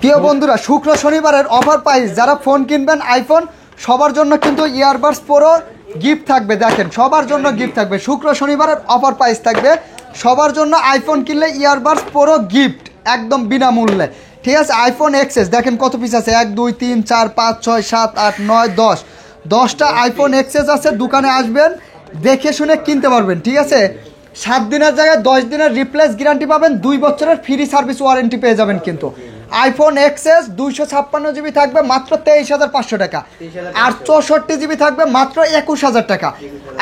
প্রিয় বন্ধুরা, শুক্র শনিবারের অফার প্রাইস যারা ফোন কিনবেন আইফোন সবার জন্য কিন্তু ইয়ারবাডস প্রো গিফট থাকবে। দেখেন, সবার জন্য গিফট থাকবে। শুক্র শনিবারের অফার প্রাইস থাকবে সবার জন্য। আইফোন কিনলে ইয়ারবাডস প্রো গিফট একদম বিনামূল্যে। ঠিক আছে, আইফোন এক্সএস দেখেন কত পিস আছে, 1 2 3 4 5 6 7 8 9 10 10টা আইফোন এক্সএস আছে। দোকানে আসবেন, দেখে শুনে কিনতে পারবেন। ঠিক আছে, 7 দিনের জায়গায় 10 দিনের রিপ্লেস গ্যারান্টি পাবেন, 2 বছরের ফ্রি সার্ভিস ওয়ারেন্টি পেয়ে যাবেন। কিন্তু আইফোন এক্সএস 256 জিবি থাকবে মাত্র 23,500 টাকা, আর 64 জিবি থাকবে মাত্র 21,000 টাকা।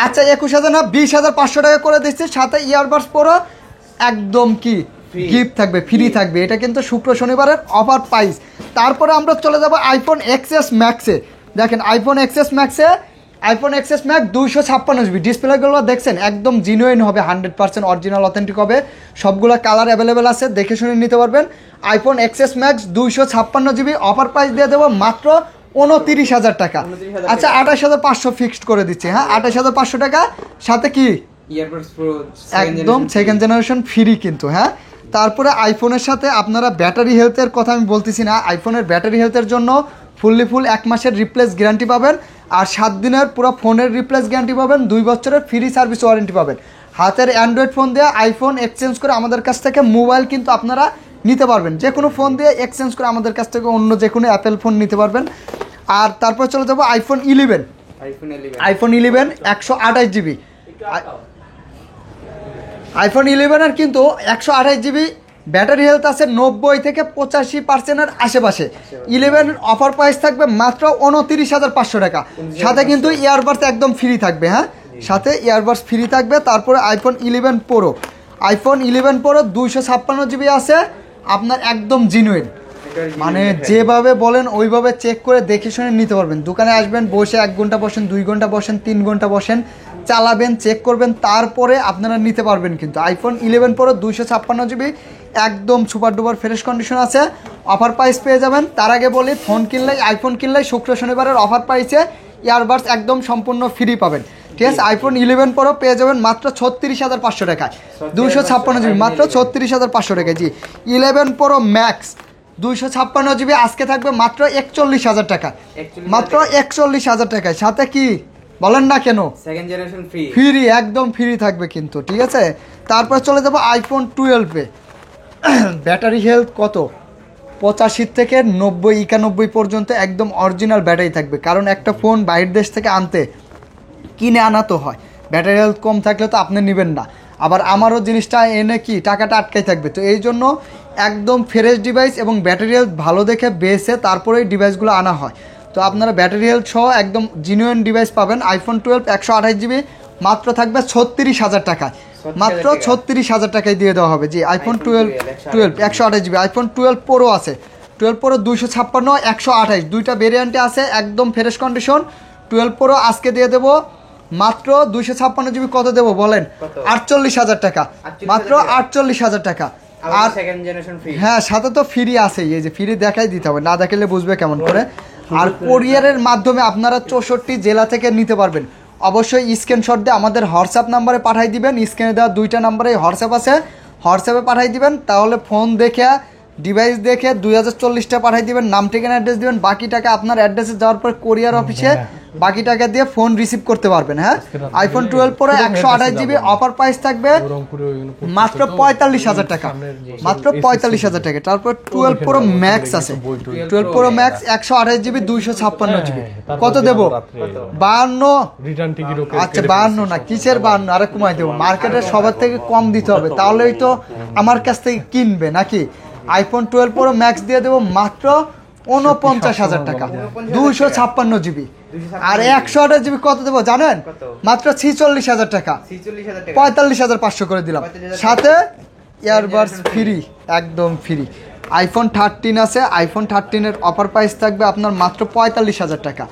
আচ্ছা, 21,000 না, 20,500 টাকা করে দিচ্ছি, সাথে ইয়ারবাডস প্রো একদম কি গিফট থাকবে, ফ্রি থাকবে। এটা কিন্তু শুক্র শনিবারের অফার প্রাইস। তারপরে আমরা চলে যাব আইফোন এক্সএস ম্যাক্সে। দেখেন, আইফোন এক্সএস ম্যাক্সে আইফোন এক্সএস ম্যাক্স 256 জিবি। ডিসপ্লেগুলো দেখছেন একদম জিনুইন হবে, 100% অরিজিনাল অথেন্টিক হবে। সবগুলো কালার অ্যাভেলেবেল আছে, দেখে শুনে নিতে পারবেন। IPhone XS max 256 GB offer price দিয়ে দেবো মাত্র 29,000 টাকা। আচ্ছা, 28,500 ফিক্সড করে দিচ্ছি। হ্যাঁ, 28,500 টাকা, সাথে কি ইয়ারবাডস প্রো একদম সেকেন্ড জেনারেশন ফ্রি কিন্তু। হ্যাঁ, তারপরে আইফোনের সাথে আপনারা ব্যাটারি হেলথের কথা আমি বলতেছি না, আইফোনের ব্যাটারি হেলথের জন্য ফুল 1 মাসের রিপ্লেস গ্যারান্টি পাবেন, আর 7 দিনের পুরো ফোনের রিপ্লেস গ্যারান্টি পাবেন, 2 বছরের ফ্রি সার্ভিস ওয়ারেন্টি পাবেন। হাতের অ্যান্ড্রয়েড ফোন দিয়ে আইফোন এক্সচেঞ্জ করে আমাদের কাছ থেকে মোবাইল কিন্তু আপনারা নিতে পারবেন। যে কোনো ফোন দিয়ে এক্সচেঞ্জ করে আমাদের কাছ থেকে অন্য যে কোনো অ্যাপেল ফোন নিতে পারবেন। আর তারপর চলে যাবো আইফোন 11। IPhone 11 128 GB. আইফোন 11-এর কিন্তু 128 জিবি ব্যাটারি হেলথ আছে 90 থেকে 85%-এর আশেপাশে। 11 অফার প্রাইস থাকবে মাত্র 29,500 টাকা, সাথে কিন্তু ইয়ারবাডস একদম ফ্রি থাকবে। হ্যাঁ, সাথে ইয়ারবাডস ফ্রি থাকবে। তারপরে iPhone 11 pro, iPhone 11 pro 256 GB আছে আপনার, একদম জিনুইন, মানে যেভাবে বলেন ওইভাবে চেক করে দেখে শুনে নিতে পারবেন। দোকানে আসবেন, বসে 1 ঘন্টা বসেন, 2 ঘন্টা বসেন, 3 ঘন্টা বসেন, চালাবেন, চেক করবেন, তারপরে আপনারা নিতে পারবেন। কিন্তু আইফোন 11 প্রো 256 জিবি একদম সুপার ডুপার ফ্রেশ কন্ডিশন আছে, অফার প্রাইস পেয়ে যাবেন। তার আগে বলি, ফোন কিনলেই আইফোন কিনলেই শুক্র শনিবারের অফার প্রাইসে ইয়ারবাডস একদম সম্পূর্ণ ফ্রি পাবেন। ঠিক আছে, আইফোন 11 প্রো পেয়ে যাবেন মাত্র 36,500 টাকায়, 256 জিবি মাত্র 36,500 টাকায়। জি, 11 প্রো ম্যাক্স 256 জিবি আজকে থাকবে মাত্র 41,000 টাকা, মাত্র 41,000 টাকায়। সাথে কি বলেন না কেন, সেকেন্ড জেনারেশন ফ্রি, একদম ফ্রি থাকবে কিন্তু। ঠিক আছে, তারপর চলে যাবো আইফোন 12-এ। ব্যাটারি হেলথ কত, 85 থেকে 90 91 পর্যন্ত একদম অরিজিনাল ব্যাটারি থাকবে। কারণ একটা ফোন বাইরের দেশ থেকে আনতে কিনে আনা তো হয়, ব্যাটারি হেলথ কম থাকলে তো আপনি নেবেন না, আবার আমারও জিনিসটা এনে কি টাকাটা আটকাই থাকবে। তো এই জন্য একদম ফ্রেশ ডিভাইস এবং ব্যাটারি হেলথ ভালো দেখে বেছে তারপরেই ডিভাইসগুলো আনা হয়। তো আপনারা ব্যাটারি হেলথ সহ একদম জিনুইন ডিভাইস পাবেন। আইফোন 12 128 জিবি মাত্র থাকবে 36,000 টাকায়, মাত্র 36,000 টাকায় দিয়ে দেওয়া হবে। জি, আইফোন 12 128 জিবি। আইফোন 12 প্রো আছে, 12 প্রো 256 128 দুইটা ভেরিয়েন্টে আছে, একদম ফ্রেশ কন্ডিশন। 12 প্রো আজকে দিয়ে দেবো মাত্র 256 জিবি। কত দেবো বলেন, 48,000 টাকা, মাত্র 48,000 টাকা। আর সেকেন্ড জেনারেশন ফ্রি। হ্যাঁ, সাথে তো ফ্রি আছেই, এই যে ফ্রি দেখাই দিতে হবে, না দেখালে বুঝবে কেমন করে। আর কোরিয়ারের মাধ্যমে আপনারা 64 জেলা থেকে নিতে পারবেন। অবশ্যই স্ক্রিনশট দিয়ে আমাদের হোয়াটসঅ্যাপ নাম্বারে পাঠিয়ে দিবেন। স্ক্রিনে দেওয়া 2টা নাম্বারে হোয়াটসঅ্যাপ আছে, হোয়াটসঅ্যাপে পাঠিয়ে দিবেন। তাহলে ফোন দেখে ডিভাইস দেখে 2040টা পাঠিয়ে দিবেন, নাম ঠিকানা অ্যাড্রেস দিবেন। বাকি টাকা আপনার অ্যাড্রেসে যাওয়ার পর কোরিয়ার অফিসে বাকি টাকা দিয়ে ফোন রিসিভ করতে পারবেন। হ্যাঁ, iPhone 12 pro 128 GB offer price থাকবে মাত্র 45,000 টাকা, মাত্র 45,000 টাকা। তারপর 12 প্রো ম্যাক্স আছে, 12 প্রো ম্যাক্স 128 জিবি 256 জিবি। কত দেবো, 52। আচ্ছা, 52 না, কিসের 52, আরে কমাই দেবো। মার্কেটের সবার থেকে কম দিতে হবে, তাহলেই তো আমার কাছ থেকে কিনবে নাকি। আইফোন 12 প্রো ম্যাক্স দিয়ে দেবো মাত্র 49,000 টাকা, 256 জিবি। আর 128 জিবি কত দেবো জানেন, মাত্র 46,000 টাকা, 45,500 করে দিলাম, সাথে ইয়ারবাডস ফ্রি, একদম ফ্রি। আইফোন 13 আছে, আইফোন 13-এর অফার প্রাইস থাকবে আপনার মাত্র 45,000 টাকা,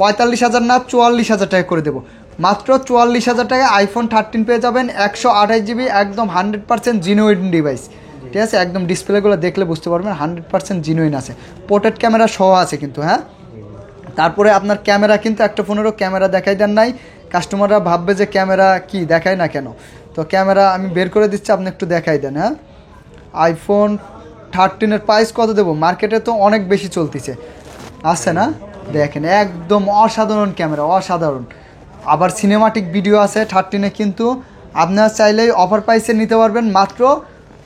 45,000 না 44,000 টাকা করে দেবো, মাত্র 44,000 টাকা আইফোন 13 পেয়ে যাবেন। 128 জিবি একদম 100% জিনুইন ডিভাইস। ঠিক আছে, একদম ডিসপ্লেগুলো দেখলে বুঝতে পারবেন 100% জিনুইন আছে, পোর্ট্রেট ক্যামেরা সহ আছে কিন্তু। হ্যাঁ, তারপরে আপনার ক্যামেরা কিন্তু একটা ফোনেরও ক্যামেরা দেখাই দেন নাই, কাস্টমাররা ভাববে যে ক্যামেরা কি দেখায় না কেন। তো ক্যামেরা আমি বের করে দিচ্ছি, আপনি একটু দেখাই দেন। হ্যাঁ, আইফোন 13-এর প্রাইস কত দেবো? মার্কেটে তো অনেক বেশি চলতেছে, আছে না? দেখেন একদম অসাধারণ ক্যামেরা, অসাধারণ। আবার সিনেমাটিক ভিডিও আছে 13-এ, কিন্তু আপনারা চাইলেই অফার প্রাইসে নিতে পারবেন মাত্র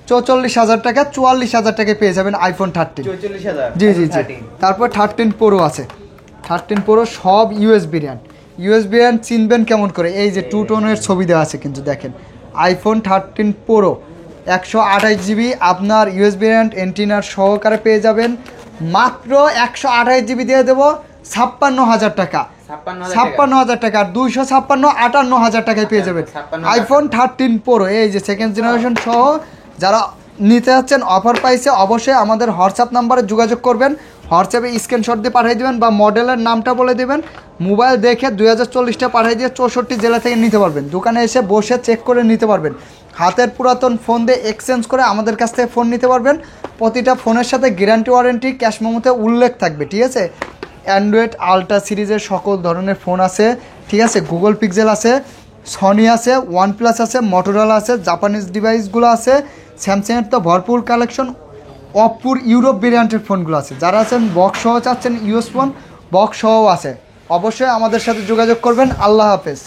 44,000 টাকা, 44,000 টাকায় পেয়ে যাবেন আইফোন 13। 44,000? জি জি জি। তারপর 13 প্রো আছে, 13 প্রো সব ইউএসবি র্যাম। ইউএসবি র্যাম চিনবেন কেমন করে? এই যে 2 টোনের ছবি দেওয়া আছে কিন্তু দেখেন, আইফোন 13 প্রো 128 জিবি আপনার ইউএসবি র্যাম এন্টিনার সহকারে পেয়ে যাবেন মাত্র 128 জিবি দিয়ে দেবো 56,000 টাকা। 56,000 টাকা। আর 256 58,000 টাকায় পেয়ে যাবেন আইফোন 13 প্রো। এই যে সেকেন্ড জেনারেশন সহ যারা নিতে যাচ্ছেন অফার প্রাইসে, অবশ্যই আমাদের হোয়াটসঅ্যাপ নাম্বারে যোগাযোগ করবেন। হোয়াটসঅ্যাপে স্ক্রিনশট দিয়ে পাঠিয়ে দেবেন বা মডেলের নামটা বলে দেবেন। মোবাইল দেখে 2040টা পাঠিয়ে দিয়ে 64 জেলা থেকে নিতে পারবেন। দোকানে এসে বসে চেক করে নিতে পারবেন। হাতের পুরাতন ফোন দিয়ে এক্সচেঞ্জ করে আমাদের কাছ থেকে ফোন নিতে পারবেন। প্রতিটা ফোনের সাথে গ্যারান্টি ওয়ারেন্টি ক্যাশ মেমোতে উল্লেখ থাকবে, ঠিক আছে? অ্যান্ড্রয়েড আলট্রা সিরিজের সকল ধরনের ফোন আছে, ঠিক আছে? গুগল পিক্সেল আছে, সনি আছে, ওয়ানপ্লাস আছে, মোটোরোলা আছে, জাপানিজ ডিভাইসগুলো আছে, স্যামসাংয়ের তো ভরপুর কালেকশন, অপুর ইউরোপ ভেরিয়েন্টের ফোনগুলো আছে। যারা আছেন বক্স সহ চাচ্ছেন ইউএস ফোন, বক্স সহও আছে। অবশ্যই আমাদের সাথে যোগাযোগ করবেন। আল্লাহ হাফেজ।